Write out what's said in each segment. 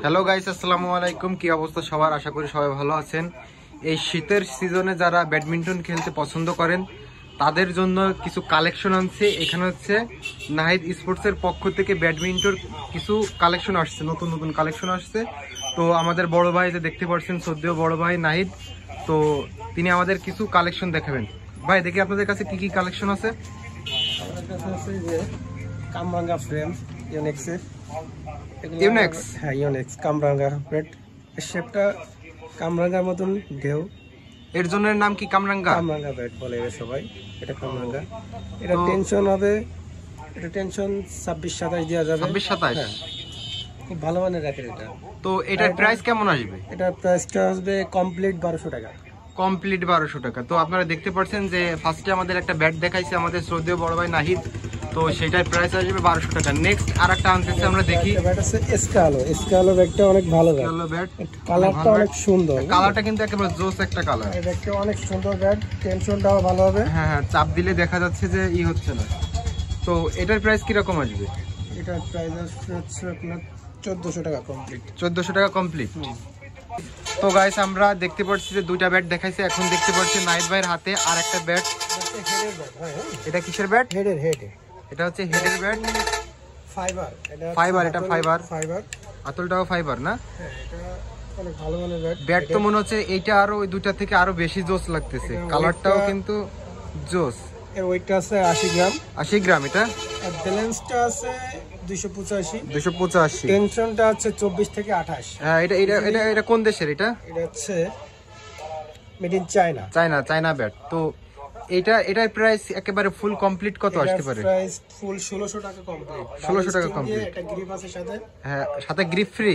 Hello guys, আসসালামু আলাইকুম। কি অবস্থা সবার? আশা করি সবাই ভালো আছেন। এই শীতের সিজনে যারা ব্যাডমিন্টন খেলতে পছন্দ করেন তাদের জন্য কিছু কালেকশন আনছে। এখানে হচ্ছে নাহিদ স্পোর্টসের পক্ষ থেকে ব্যাডমিন্টন কিছু কালেকশন আসছে, নতুন নতুন কালেকশন আসছে। তো আমাদের বড় ভাই যে দেখতে পাচ্ছেন, শ্রদ্ধেয় বড় ভাই নাহিদ, তো তিনি আমাদের কিছু কালেকশন দেখাবেন। ভাই দেখি আপনাদের কাছে কি কি কালেকশন আছে। আমাদের কাছে আছে যে কামরাঙ্গা ফ্রেম ইউনিক্সের, ইউনিক্স, হ্যাঁ ইউনিক্স কামরাঙ্গা ব্যাট। এর শেপটা কামরাঙ্গার মতন ঢেউ, এর জন্য নাম কি কামরাঙ্গা? কামরাঙ্গা ব্যাট বলে সবাই। এটা কামরাঙ্গা। এটা টেনশন হবে, এটা টেনশন 26-27 দেওয়া যাবে। 26-27 খুব ভালো মানের র্যাকেট এটা। তো এটার প্রাইস কেমন আসবে? এটার প্রাইসটা আসবে কমপ্লিট 1200 টাকা। কমপ্লিট 1200 টাকা। তো আপনারা দেখতে পাচ্ছেন যে ফার্স্টে আমাদের একটা ব্যাট দেখাইছে আমাদের শ্রদ্ধেয় বড় ভাই নাহিদ, তো সেটার প্রাইস আসবে 1200 টাকা। নেক্সট আরেকটা আনতেছে, আমরা দেখি। ব্যাট আছে এসকালো। এসকালো ব্যাটটা অনেক ভালো ব্যাট, কালারটা অনেক সুন্দর। কালারটা কিন্তু একেবারে জোস একটা কালার। এই ব্যাটটা অনেক সুন্দর ব্যাট, টেনশনটাও ভালো হবে। হ্যাঁ হ্যাঁ, চাপ দিলে দেখা যাচ্ছে যে হচ্ছে না। তো এটার প্রাইস কিরকম আসবে? এটার প্রাইস হচ্ছে আপনার 1400 টাকা কমপ্লিট। 1400 টাকা কমপ্লিট। তো গাইস, আমরা দেখতে পাচ্ছি যে দুইটা ব্যাট দেখাইছে। এখন দেখতে পাচ্ছি নাহিদ ভাইয়ের হাতে আর একটা ব্যাট। এটা কিসের ব্যাট? হেডের। এটা হচ্ছে হেডের ব্যাট, ফাইবার। এটা ফাইবার। আতলটাও ফাইবার না? হ্যাঁ, এটা অনেক ভালো মানের ব্যাট। ব্যাট তো মনে হচ্ছে এইটা আরো ওই দুইটা থেকে আরো বেশি জোস লাগতেছে, কালারটাও কিন্তু জোস। এর ওয়েটটা আছে 80 গ্রাম। 80 গ্রাম। এটা আর ব্যালেন্সটা আছে 285। টেনশনটা আছে 24 থেকে 28। হ্যাঁ, এটা কোন দেশের? এটা হচ্ছে made in China. China bat. তো এটার প্রাইস একেবারে ফুল কমপ্লিট কত আসতে পারে? প্রাইস ফুল 1600 টাকা কমপ্লিট। 1600 টাকা কমপ্লিট। এটা গ্রিপ আছে সাথে। হ্যাঁ, সাথে গ্রিপ ফ্রি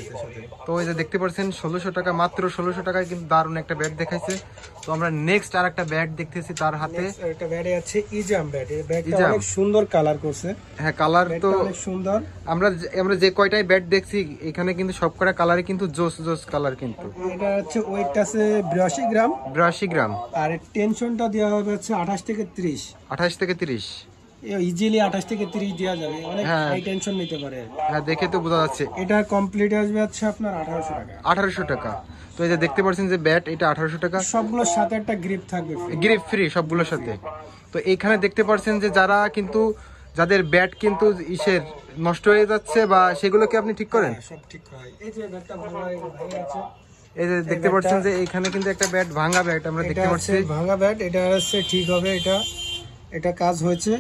আছে সাথে। তো এই যে দেখতে পাচ্ছেন 1600 টাকা, মাত্র 1600 টাকায় কিন্তু দারুণ একটা ব্যাট দেখাইছে। তো আমরা নেক্সট আরেকটা ব্যাট দেখতেছি তার হাতে। একটা ব্যাটে আছে ইজাম ব্যাট। এই ব্যাটটা অনেক সুন্দর কালার করছে। হ্যাঁ, কালার তো অনেক সুন্দর। আমরা যে কয়টাই ব্যাট দেখছি এখানে কিন্তু সবকটা কালারই কিন্তু জোস কালার। কিন্তু এটা হচ্ছে ওয়েটটা আছে 82 গ্রাম। 82 গ্রাম। আর টেনশনটা দেওয়া হবে হচ্ছে 28 থেকে 30। 28 থেকে 30। ইজিলি 28 থেকে 30 দেওয়া যাবে, অনেক হাই টেনশন নিতে পারে। হ্যাঁ, দেখে তো বোঝা যাচ্ছে। এটা কমপ্লিট আসবে হচ্ছে আপনার 1800 টাকা। 1800 টাকা। তো এই যে দেখতে পাচ্ছেন যে ব্যাট, এটা 1800 টাকা। সবগুলোর সাথে একটা গ্রিপ থাকবে, গ্রিপ ফ্রি সবগুলোর সাথে। তো এইখানে দেখতে পাচ্ছেন যে যাদের ব্যাট কিন্তু নষ্ট হয়ে যাচ্ছে বা সেগুলোকে আপনি ঠিক করেন? সব ঠিক হয়। এই যে ব্যাটটা ভাঙা আছে, এই যে দেখতে পাচ্ছেন যে এখানে কিন্তু একটা ব্যাট ভাঙা ব্যাট আমরা দেখতে পাচ্ছি। ভাঙা ব্যাট, এটা হচ্ছে ঠিক হবে। এটা কাজ হয়েছে,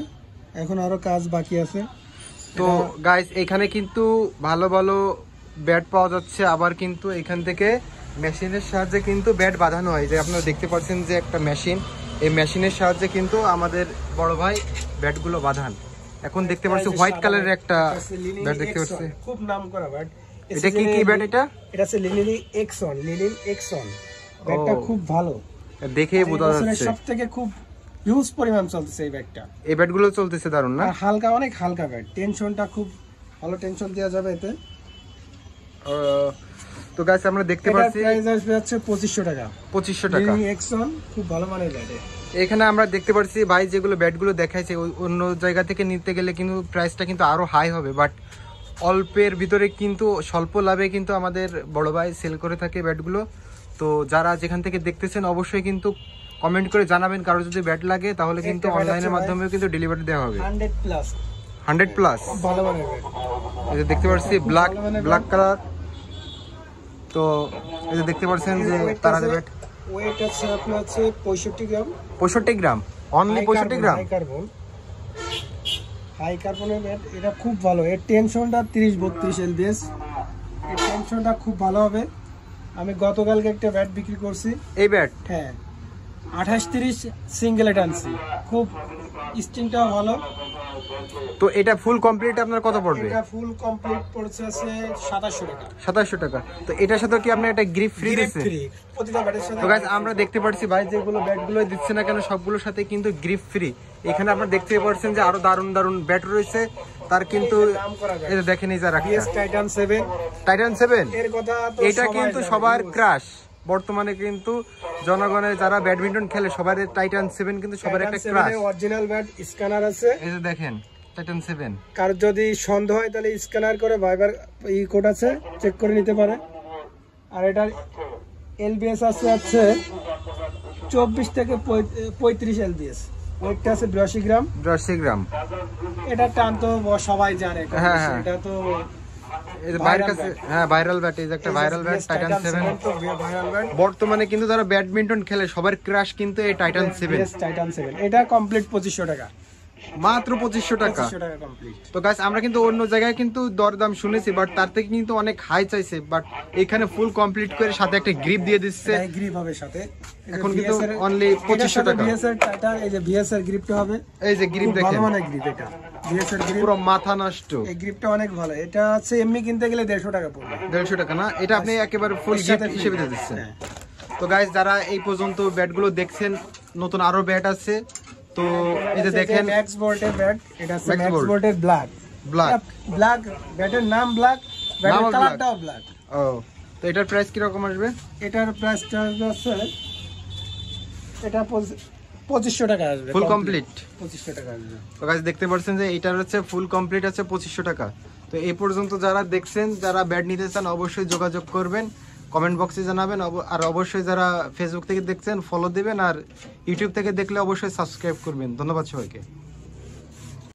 এখন আরো কাজ বাকি আছে। তো গাইস, এখানে কিন্তু ভালো ভালো ব্যাট পাওয়া যাচ্ছে। আবার কিন্তু এখান থেকে মেশিনের সাহায্যে কিন্তু ব্যাট বাঁধানো হয়। যে আপনারা দেখতে পাচ্ছেন যে একটা মেশিন, এই মেশিনের সাহায্যে কিন্তু আমাদের বড় ভাই ব্যাটগুলো বাঁধান। এখন দেখতে পাচ্ছি হোয়াইট কালারের একটা ব্যাট দেখতে পাচ্ছি, খুব নামকরা ব্যাট। এটা কি ব্যাট? এটা হচ্ছে লিলিন এক্সন। ব্যাটটা খুব ভালো, দেখেই বোঝা যাচ্ছে। সবথেকে খুব হিউজ পরিমাণ চলতেছে এই ব্যাটটা। এই ব্যাটগুলো চলতেছে দারুণ না? অনেক হালকা ব্যাট, টেনশনটা খুব ভালো টেনশন দেওয়া যাবে এতে। তো গাইস, আমরা দেখতে পাচ্ছি প্রাইস আসবে হচ্ছে 2500 টাকা। 2500 টাকা। এক্সন খুব ভালো মানের ব্যাট। এখানে আমরা দেখতে পাচ্ছি ভাই যেগুলো ব্যাটগুলো দেখাইছে অন্য জায়গা থেকে নিতে গেলে কিন্তু প্রাইসটা কিন্তু আরো হাই হবে, বাট অল্পের ভিতরে কিন্তু স্বল্প লাভে কিন্তু আমাদের বড় ভাই সেল করে থাকে ব্যাটগুলো। তো যারা যেখান থেকে দেখতেছেন অবশ্যই কিন্তু কমেন্ট করে জানাবেন, কারো যদি ব্যাট লাগে তাহলে কিন্তু অনলাইনের মাধ্যমেও কিন্তু ডেলিভারি দেওয়া হবে। 100 প্লাস ভালো মানের ব্যাট। এই যে দেখতে পাচ্ছি ব্ল্যাক কালার। তো এই যে দেখতে পাচ্ছেন যে তারা ব্যাট ওয়েট আছে আপনার আছে 65 গ্রাম। 65 গ্রাম, অনলি 65 গ্রাম। হাই কার্বনের ব্যাট, এটা খুব ভালো। এর টেনশনটা 30-32 এলবিএস। এর টেনশনটা খুব ভালো হবে। আমি গতকালকে একটা ব্যাট বিক্রি করছি এই ব্যাট। হ্যাঁ, 28-30 সিঙ্গেল আনছি, খুব স্টিংটাও ভালো। তো এটা ফুল কমপ্লিট আপনার কত পড়বে? এটা ফুল কমপ্লিট পড়ছে আছে 2700 টাকা। 2700 টাকা। তো এটার সাথে কি আপনি একটা গ্রিপ ফ্রি দিচ্ছেন? প্রতিটা ব্যাটের সাথে। তো গাইস, আমরা দেখতে পাচ্ছি ভাই যেগুলো ব্যাটগুলো দিচ্ছে না কেন সবগুলোর সাথে কিন্তু গ্রিপ ফ্রি। এখানে আপনারা দেখতে পাচ্ছেন যে আরো দারুণ ব্যাট রয়েছে তার কিন্তু। এই যে দেখেন, এই যে টাইটান 7 এর কথা তো এটা কিন্তু সবার ক্রাশ। বর্তমানে কিন্তু জনগণের যারা ব্যাডমিন্টন খেলে সবার টাইটান 7 কিন্তু সবার একটা ক্রাশ। অরিজিনাল ব্যাট, স্ক্যানার আছে। এই যে দেখেন টাইটান 7। কার যদি সন্দেহ হয় তাহলে স্ক্যানার করে ভাইবার কোড আছে, চেক করে নিতে পারে। আর এটার এলবিএস আছে 24 থেকে 35 এলবিএস। ওয়েটটা আছে 82 গ্রাম। 82 গ্রাম। এটা টান তো সবাই জানে, হ্যাঁ, হ্যাঁ। এটা তো এই যে বাইরের কাছে, হ্যাঁ ভাইরাল ব্যাট, এই যে একটা ভাইরাল ব্যাট টাইটান 7। তো ভাইরাল ব্যাট। বর্তমানে কিন্তু যারা ব্যাডমিন্টন খেলে সবার ক্রাশ কিন্তু এই টাইটান 7। টাইটান 7 এটা কমপ্লিট 2500 টাকা। মাত্র 2500 টাকা। 2500 টাকা কমপ্লিট। তো গাইস আমরা কিন্তু অন্য জায়গায় কিন্তু দরদাম শুনেছি, বাট তার থেকে কিন্তু অনেক হাই চাইছে, বাট এখানে ফুল কমপ্লিট করে সাথে একটা গ্রিপ দিয়ে দিচ্ছে। এই গ্রিপ হবে সাথে। এখন কিন্তু অনলি 2500 টাকা। ভিএসআর টাইটান, এই যে ভিএসআর গ্রিপটা হবে, এই যে গ্রিপ দেখেন, ভালো মানের গ্রিপ এটা। ভিএসআর গ্রিপ পুরো মাথা নষ্ট। এই গ্রিপটা অনেক ভালো। এটা আছে এমনি কিনতে গেলে 150 টাকা পড়বে। 150 টাকা না, এটা আপনি একেবারে ফুল গিফট হিসেবে দিয়ে দিচ্ছেন। তো গাইস যারা এই পর্যন্ত ব্যাটগুলো দেখছেন, নতুন আরো ব্যাট আছে। তো এই যে দেখেন ম্যাক্স বোর্ডের ব্যাট, এটা আছে Max ম্যাক্স Bolt। বোর্ডের ব্ল্যাক। ব্ল্যাক ব্যাটের নাম ব্ল্যাক, ব্যাটের নামও কালারটাও ব্ল্যাক। ও, তো এটার প্রাইস কি রকম আসবে? এটার প্রাইসটা আছে, এটা 2500 টাকা আসবে। ফুল কমপ্লিট 2500 টাকা আসবে। তো গাইস দেখতে পাচ্ছেন যে এটার হচ্ছে ফুল কমপ্লিট আছে 2500 টাকা। তো এই পর্যন্ত যারা দেখছেন, যারা ব্যাট নিতে চান অবশ্যই যোগাযোগ করবেন, কমেন্ট বক্সে জানাবেন। আর অবশ্যই যারা ফেসবুক থেকে দেখছেন ফলো দিবেন, আর ইউটিউব থেকে দেখলে অবশ্যই সাবস্ক্রাইব করবেন। ধন্যবাদ সবাইকে।